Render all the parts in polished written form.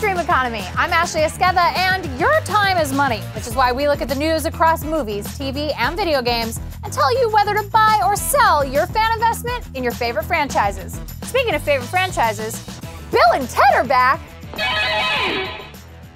Dream Economy. I'm Ashley Esqueda, and your time is money, which is why we look at the news across movies, TV, and video games and tell you whether to buy or sell your fan investment in your favorite franchises. Speaking of favorite franchises, Bill and Ted are back.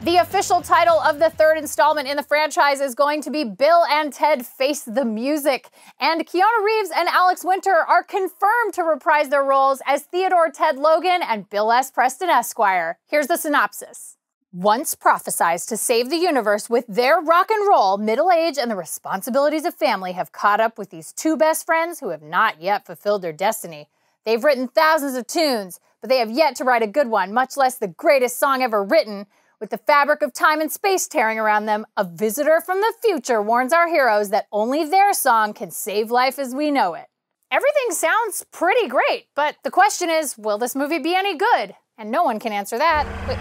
The official title of the third installment in the franchise is going to be Bill and Ted Face the Music. And Keanu Reeves and Alex Winter are confirmed to reprise their roles as Theodore Ted Logan and Bill S. Preston Esquire. Here's the synopsis. Once prophesized to save the universe with their rock and roll, middle age and the responsibilities of family have caught up with these two best friends who have not yet fulfilled their destiny. They've written thousands of tunes, but they have yet to write a good one, much less the greatest song ever written. With the fabric of time and space tearing around them, a visitor from the future warns our heroes that only their song can save life as we know it. Everything sounds pretty great, but the question is, will this movie be any good? And no one can answer that. Wait.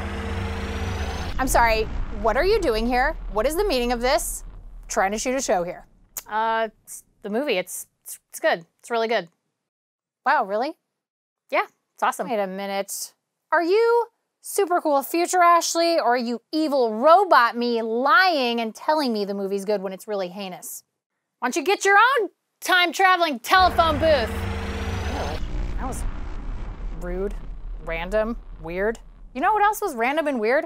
I'm sorry, what are you doing here? What is the meaning of this? I'm trying to shoot a show here. It's the movie, it's good. It's really good. Wow, really? Yeah, it's awesome. Wait a minute. Are you super cool future Ashley, or are you evil robot me lying and telling me the movie's good when it's really heinous? Why don't you get your own time-traveling telephone booth? Oh, that was rude, random, weird. You know what else was random and weird?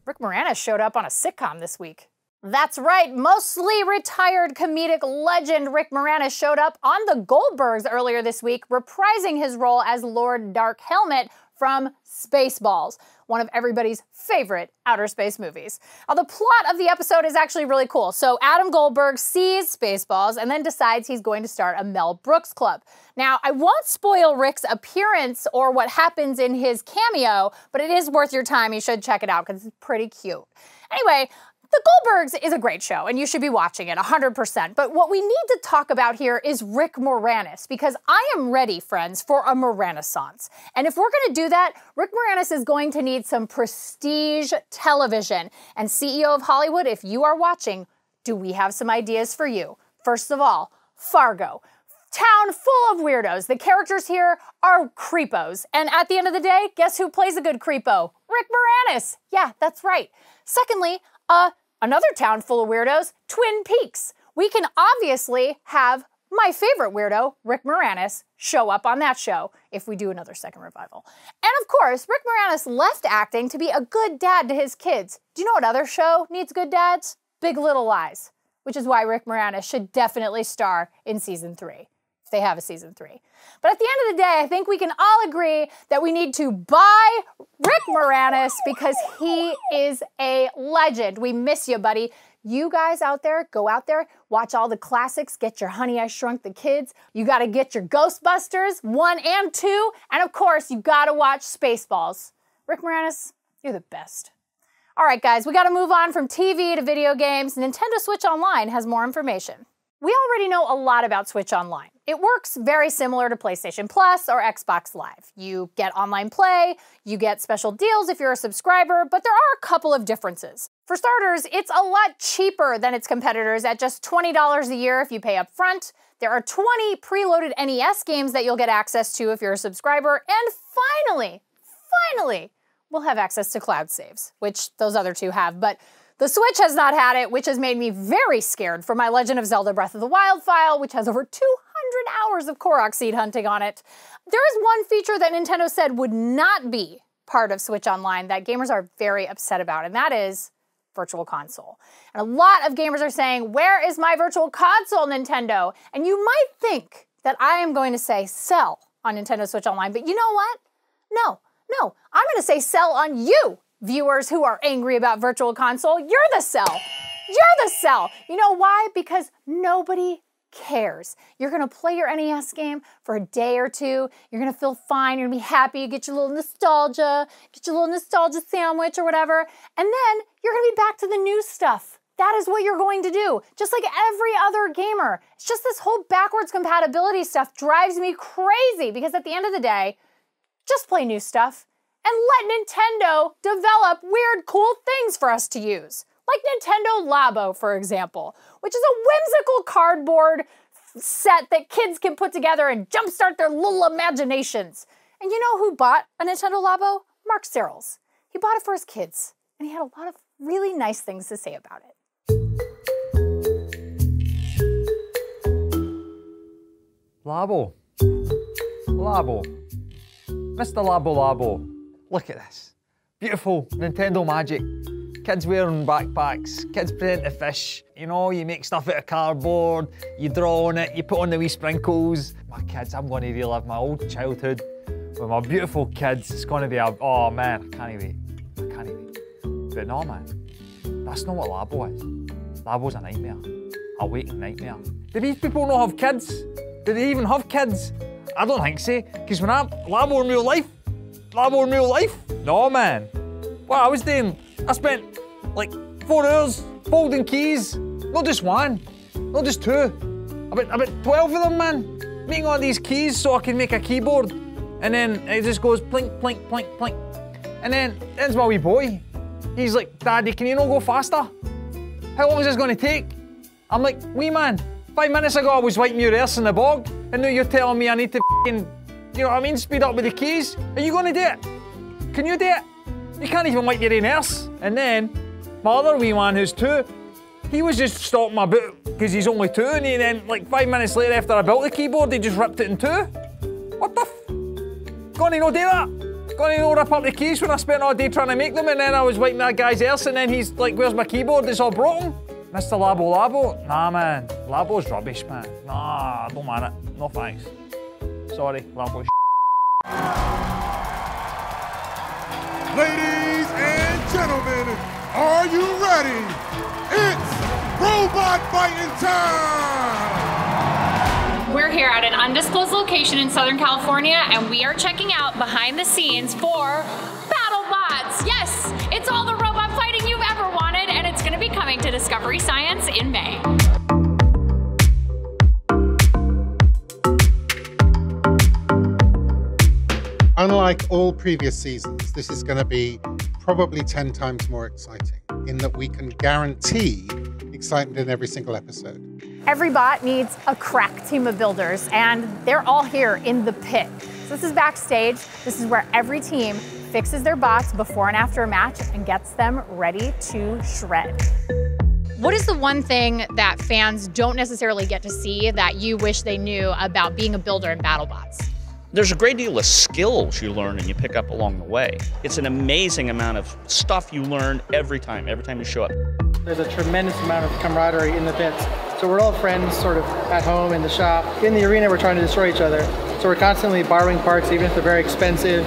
Rick Moranissance showed up on a sitcom this week. That's right, mostly retired comedic legend Rick Moranissance showed up on The Goldbergs earlier this week, reprising his role as Lord Dark Helmet from Spaceballs, one of everybody's favorite outer space movies. Now, the plot of the episode is actually really cool. So Adam Goldberg sees Spaceballs and then decides he's going to start a Mel Brooks club. Now, I won't spoil Rick's appearance or what happens in his cameo, but it is worth your time. You should check it out because it's pretty cute. Anyway, The Goldbergs is a great show, and you should be watching it 100%. But what we need to talk about here is Rick Moranissance, because I am ready, friends, for a Moranissance. And if we're going to do that, Rick Moranissance is going to need some prestige television. And CEO of Hollywood, if you are watching, do we have some ideas for you? First of all, Fargo. Town full of weirdos. The characters here are creepos. And at the end of the day, guess who plays a good creepo? Rick Moranissance. Yeah, that's right. Secondly, another town full of weirdos, Twin Peaks. We can obviously have my favorite weirdo, Rick Moranissance, show up on that show if we do another second revival. And of course, Rick Moranissance left acting to be a good dad to his kids. Do you know what other show needs good dads? Big Little Lies, which is why Rick Moranissance should definitely star in season 3. They have a season 3. But at the end of the day, I think we can all agree that we need to buy Rick Moranissance because he is a legend. We miss you, buddy. You guys out there, go out there, watch all the classics, get your Honey, I Shrunk the Kids. You gotta get your Ghostbusters 1 and 2. And of course, you gotta watch Spaceballs. Rick Moranissance, you're the best. All right, guys, we gotta move on from TV to video games. Nintendo Switch Online has more information. We already know a lot about Switch Online. It works very similar to PlayStation Plus or Xbox Live. You get online play, you get special deals if you're a subscriber, but there are a couple of differences. For starters, it's a lot cheaper than its competitors at just $20 a year if you pay up front. There are 20 preloaded NES games that you'll get access to if you're a subscriber. And finally, we'll have access to cloud saves, which those other two have, but the Switch has not had it, which has made me very scared for my Legend of Zelda Breath of the Wild file, which has over 200 hours of Korok seed hunting on it. There is one feature that Nintendo said would not be part of Switch Online that gamers are very upset about, and that is Virtual Console. And a lot of gamers are saying, where is my Virtual Console, Nintendo? And you might think that I am going to say sell on Nintendo Switch Online, but you know what? No, I'm going to say sell on you. Viewers who are angry about Virtual Console, you're the sell. You're the sell. You know why? Because nobody cares. You're gonna play your NES game for a day or two. You're gonna feel fine. You're gonna be happy. You get your little nostalgia, get your little nostalgia sandwich or whatever. And then you're gonna be back to the new stuff. That is what you're going to do. Just like every other gamer. It's just this whole backwards compatibility stuff drives me crazy because at the end of the day, just play new stuff. And let Nintendo develop weird, cool things for us to use. Like Nintendo Labo, for example, which is a whimsical cardboard set that kids can put together and jumpstart their little imaginations. And you know who bought a Nintendo Labo? Mark Serrels. he bought it for his kids, and he had a lot of really nice things to say about it. Labo. Labo. Mr. Labo Labo. Look at this. Beautiful Nintendo magic. Kids wearing backpacks, kids playing to fish. You know, you make stuff out of cardboard, you draw on it, you put on the wee sprinkles. My kids, I'm going to relive my old childhood with my beautiful kids. It's going to be a, oh man, I can't wait. I can't wait. But no man, that's not what Labo is. Labo's a nightmare, a waking nightmare. Do these people not have kids? Do they even have kids? I don't think so, because when Labo in real life, no man. What I was doing, I spent like 4 hours folding keys, not just one, not just two, about 12 of them, man. Making all these keys so I can make a keyboard, and then it just goes plink, plink, plink, plink. And then there's my wee boy. He's like, Daddy, can you not go faster? How long is this going to take? I'm like, wee man, 5 minutes ago I was wiping your arse in the bog, and now you're telling me I need to f***ing, you know what I mean, speed up with the keys? Are you going to do it? Can you do it? You can't even wipe your own arse. And then, my other wee man who's 2, he was just stopping my boot because he's only 2, and then like 5 minutes later after I built the keyboard, he just ripped it in 2. What the f? Gonna no do that? Gonna no rip up the keys when I spent all day trying to make them, and then I was wiping that guy's arse, and then he's like, where's my keyboard? It's all broken. Mr. Labo Labo? Nah man, Labo's rubbish man. Nah, I don't want it. No thanks. Sorry, Labo's Ladies and gentlemen, are you ready? It's robot fighting time! We're here at an undisclosed location in Southern California, and we are checking out behind the scenes for BattleBots. Yes, it's all the robot fighting you've ever wanted, and it's going to be coming to Discovery Science in May. Unlike all previous seasons, this is going to be probably 10 times more exciting in that we can guarantee excitement in every single episode. Every bot needs a crack team of builders, and they're all here in the pit. So this is Backstage. This is where every team fixes their bots before and after a match and gets them ready to shred. What is the one thing that fans don't necessarily get to see that you wish they knew about being a builder in BattleBots? There's a great deal of skills you learn and you pick up along the way. It's an amazing amount of stuff you learn every time you show up. There's a tremendous amount of camaraderie in the pits. So we're all friends sort of at home, in the shop. In the arena, we're trying to destroy each other. So we're constantly borrowing parts, even if they're very expensive,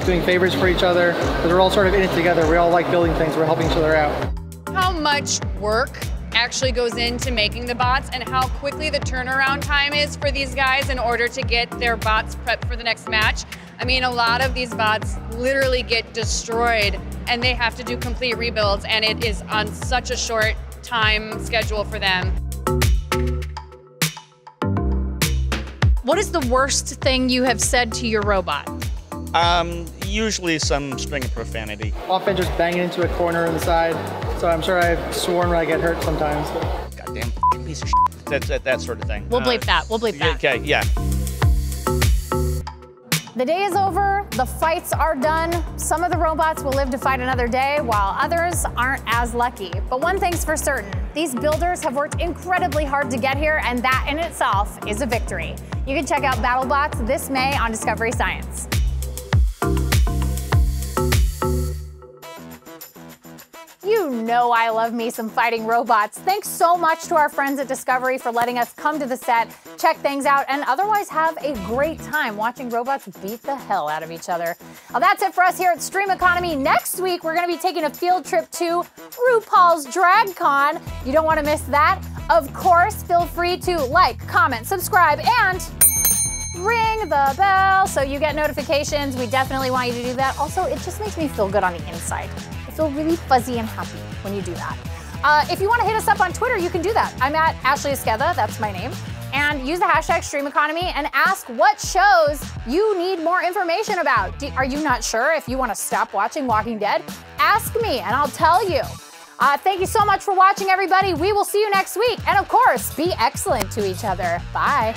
doing favors for each other. Because we're all sort of in it together. We all like building things. We're helping each other out. How much work actually goes into making the bots, and how quickly the turnaround time is for these guys in order to get their bots prepped for the next match. I mean, a lot of these bots literally get destroyed and they have to do complete rebuilds, and it is on such a short time schedule for them. What is the worst thing you have said to your robot? Usually some string of profanity. Often just banging into a corner on the side. So I'm sure I've sworn when I get hurt sometimes. Goddamn piece of shit. That sort of thing. We'll bleep that. We'll bleep that. Okay, yeah. The day is over, the fights are done. Some of the robots will live to fight another day, while others aren't as lucky. But one thing's for certain, these builders have worked incredibly hard to get here, and that in itself is a victory. You can check out BattleBots this May on Discovery Science. You know I love me some fighting robots. Thanks so much to our friends at Discovery for letting us come to the set, check things out, and otherwise have a great time watching robots beat the hell out of each other. Well, that's it for us here at Stream Economy. Next week, we're going to be taking a field trip to RuPaul's Drag Con. You don't want to miss that. Of course, feel free to like, comment, subscribe, and ring the bell so you get notifications. We definitely want you to do that. Also, it just makes me feel good on the inside. I feel really fuzzy and happy when you do that. If you want to hit us up on Twitter, you can do that. I'm at Ashley Esqueda, that's my name. And use the hashtag StreamEconomy and ask what shows you need more information about. Are you not sure if you want to stop watching Walking Dead? Ask me and I'll tell you. Thank you so much for watching, everybody. We will see you next week. And of course, be excellent to each other. Bye.